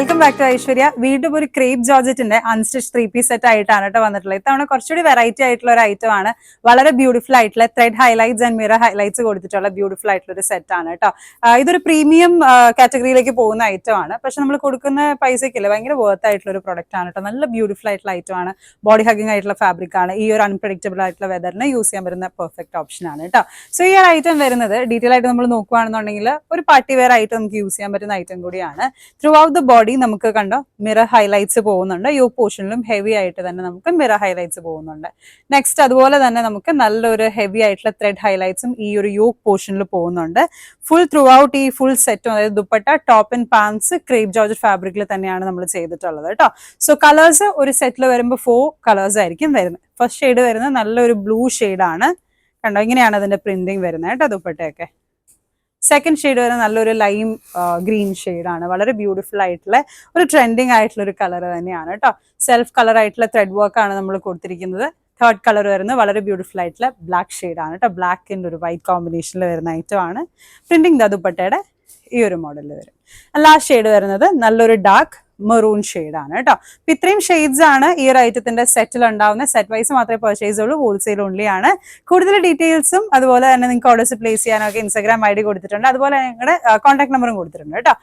Welcome back to Aishwarya. വീണ്ടും ഒരു crepe ജോർജറ്റിന്റെ unstitch 3 piece set ആയിട്ടാണ് കേട്ടോ വന്നിട്ടുള്ളത്. ഇത്തവണ കുറച്ചുകൂടി വെറൈറ്റി ആയിട്ടുള്ള ഒരു ഐറ്റം ആണ്. വളരെ ബ്യൂട്ടിഫുൾ ആയിട്ടുള്ള thread highlights and mirror highlights കൊടുത്തിട്ടുള്ള ബ്യൂട്ടിഫുൾ ആയിട്ടുള്ള ഒരു സെറ്റ് ആണ് കേട്ടോ. ഇതൊരു പ്രീമിയം കാറ്റഗറിയിലേക്ക് പോകുന്ന ഐറ്റം ആണ്. പക്ഷെ നമ്മൾ കൊടുക്കുന്ന പൈസക്കില്ല, ഭയങ്കര വർത്ത് ആയിട്ടുള്ള ഒരു പ്രൊഡക്റ്റ് ആണ് കേട്ടോ. നല്ല ബ്യൂട്ടിഫുൾ ആയിട്ടുള്ള ഐറ്റം ആണ്. ബോഡി ഹഗിങ് ആയിട്ടുള്ള ഫാബ്രിക് ആണ്. ഈ ഒരു അൺപ്രഡിക്റ്റബിൾ ആയിട്ടുള്ള വെതറിന് യൂസ് ചെയ്യാൻ പറ്റുന്ന പെർഫെക്റ്റ് ഓപ്ഷൻ ആണ് കേട്ടോ. സോ ഈ ഒരു ഐറ്റം വരുന്നത് ഡീറ്റെയിൽ ആയിട്ട് നമ്മൾ നോക്കുകയാണെന്നുണ്ടെങ്കിൽ ഒരു പാർട്ടി വെയർ ആയിട്ട് നമുക്ക് യൂസ് ചെയ്യാൻ പറ്റുന്ന ഐറ്റം കൂടിയാണ്. ത്രൂ ഔട്ട് ദ ബോഡി നമുക്ക് കണ്ടോ മിറർ ഹൈലൈറ്റ്സ് പോകുന്നുണ്ട്. യോക്ക് പോർഷനിലും ഹെവി ആയിട്ട് തന്നെ നമുക്ക് മിറർ ഹൈലൈറ്റ്സ് പോകുന്നുണ്ട്. നെക്സ്റ്റ് അതുപോലെ തന്നെ നമുക്ക് നല്ലൊരു ഹെവി ആയിട്ടുള്ള ത്രെഡ് ഹൈലൈറ്റ്സും ഈ ഒരു യോക്ക് പോർഷനിൽ പോകുന്നുണ്ട്. ഫുൾ ത്രൂ ഔട്ട് ഈ ഫുൾ സെറ്റും, അതായത് dupatta, top and pants crepe georgette ഫാബ്രിക്കിൽ തന്നെയാണ് നമ്മൾ ചെയ്തിട്ടുള്ളത് കേട്ടോ. സോ കളേഴ്സ് ഒരു സെറ്റിൽ വരുമ്പോൾ 4 കളേഴ്സ് ആയിരിക്കും വരുന്നത്. ഫസ്റ്റ് ഷെയ്ഡ് വരുന്നത് നല്ലൊരു ബ്ലൂ ഷെയ്ഡാണ്. കണ്ടോ, ഇങ്ങനെയാണ് അതിന്റെ പ്രിന്റിങ് വരുന്നത് കേട്ടോ ദുപ്പട്ടയൊക്കെ. സെക്കൻഡ് ഷെയ്ഡ് വരുന്നത് നല്ലൊരു ലൈം ഗ്രീൻ ഷെയ്ഡാണ്. വളരെ ബ്യൂട്ടിഫുൾ ആയിട്ടുള്ള ഒരു ട്രെൻഡിങ് ആയിട്ടുള്ള ഒരു കളർ തന്നെയാണ് കേട്ടോ. സെൽഫ് കളർ ആയിട്ടുള്ള ത്രെഡ് വർക്ക് ആണ് നമ്മൾ കൊടുത്തിരിക്കുന്നത്. തേർഡ് കളർ വരുന്നത് വളരെ ബ്യൂട്ടിഫുൾ ആയിട്ടുള്ള ബ്ലാക്ക് ഷെയ്ഡാണ് കേട്ടോ. ബ്ലാക്കിൻ്റെ ഒരു വൈറ്റ് കോമ്പിനേഷനിൽ വരുന്ന ഐറ്റം ആണ്. പ്രിന്റിങ് ദുപ്പട്ടയുടെ ഈ ഒരു മോഡലിൽ വരും. ലാസ്റ്റ് ഷെയ്ഡ് വരുന്നത് നല്ലൊരു ഡാർക്ക് മെറൂൺ ഷെയ്ഡാണ് കേട്ടോ. അപ്പൊ ഇത്രയും ഷെയ്ഡ്സ് ആണ് ഈ ഒരു ഐറ്റത്തിന്റെ സെറ്റിൽ ഉണ്ടാവുന്ന. സെറ്റ് വൈസ് മാത്രമേ പർച്ചേസ് ഉള്ളൂ, ഹോൾസെയിൽ ഓൺലി ആണ്. കൂടുതൽ ഡീറ്റെയിൽസും അതുപോലെ തന്നെ നിങ്ങൾക്ക് ഓർഡേഴ്സ് പ്ലേസ് ചെയ്യാനൊക്കെ ഇൻസ്റ്റാഗ്രാം ID കൊടുത്തിട്ടുണ്ട്. അതുപോലെ നിങ്ങളുടെ കോൺടാക്ട് നമ്പറും കൊടുത്തിട്ടുണ്ട് കേട്ടോ.